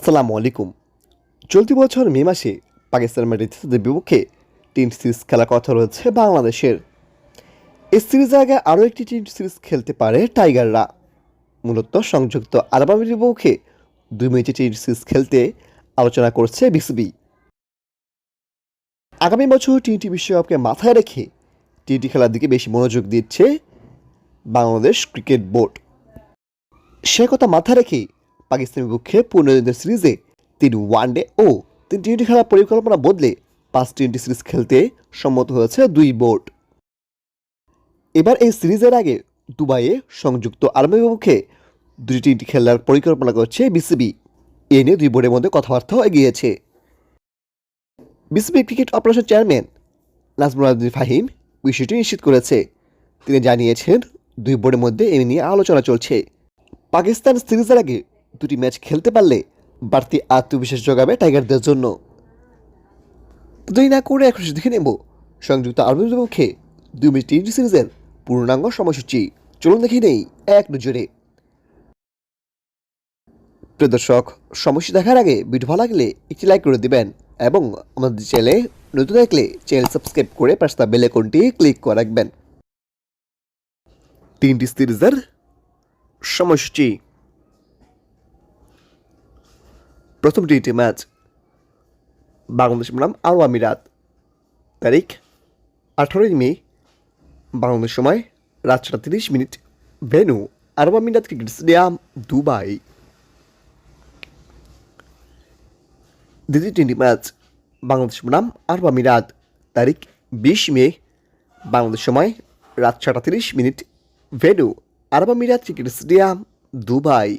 আসসালামু আলাইকুম। চলতি বছর মে মাসে পাকিস্তানের মাটিতে তাদের বিপক্ষে টি সিরিজ খেলার কথা রয়েছে বাংলাদেশের। এই সিরিজের আগে আরও একটি টি সিরিজ খেলতে পারে টাইগাররা। মূলত সংযুক্ত আরব আমিরাতের বিপক্ষে 2 ম্যাচে টি সিরিজ খেলতে আলোচনা করছে বিসিবি। আগামী বছর টি বিশ্বকাপকে মাথায় রেখে টি খেলার দিকে বেশি মনোযোগ দিচ্ছে বাংলাদেশ ক্রিকেট বোর্ড। সে কথা মাথায় রেখেই পাকিস্তানের বিপক্ষে 15 দিনের সিরিজে 3 ওয়ানডে ও 3 টি খেলার পরিকল্পনা বদলে 5 টি সিরিজ খেলতে সম্মত হয়েছে দুই বোর্ড। এবার এই সিরিজের আগে দুবাইয়ে সংযুক্ত আরব বিপক্ষে 2 টি খেলার পরিকল্পনা করছে বিসিবি। এ নিয়ে দুই বোর্ডের মধ্যে কথাবার্তাও এগিয়েছে। BCB cricket operation chairman Nazmul Fahim বিষয়টি নিশ্চিত করেছে। তিনি জানিয়েছেন দুই বোর্ডের মধ্যে এ নিয়ে আলোচনা চলছে। পাকিস্তান সিরিজের আগে 2টি ম্যাচ খেলতে পারলে বাড়তি আত্মবিশ্বাস যোগাবে টাইগারদের জন্য। দেরি না করে এখন দেখে নেব সংযুক্ত আরব আমিরাতের বিপক্ষে 2 ম্যাচ টি সিরিজের পূর্ণাঙ্গ সময়সূচি। চলুন দেখে নেই এক নজরে। প্রিয় দর্শক, সময়সূচি দেখার আগে ভিডিও ভালো লাগলে একটি লাইক করে দিবেন এবং আমাদের চ্যানেলে নতুন দেখলে চ্যানেল সাবস্ক্রাইব করে পাশে থাকা বেল আইকনটি ক্লিক করে রাখবেন। 3টি সিরিজের সময়সূচি। প্রথম টি ম্যাচ বাংলাদেশ বনাম আরব আমিরাত, তারিখ 18 মে, বাংলাদেশ সময় রাত 7:30। ভেন্যু আরব আমিরাত ক্রিকেট স্টেডিয়াম, দুবাই। দ্বিতীয় টি ম্যাচ বাংলাদেশ বনাম আরব আমিরাত, তারিখ 20 মে, বাংলাদেশ সময় রাত 7:30। ভেন্যু আরব আমিরাত ক্রিকেট স্টেডিয়াম, দুবাই।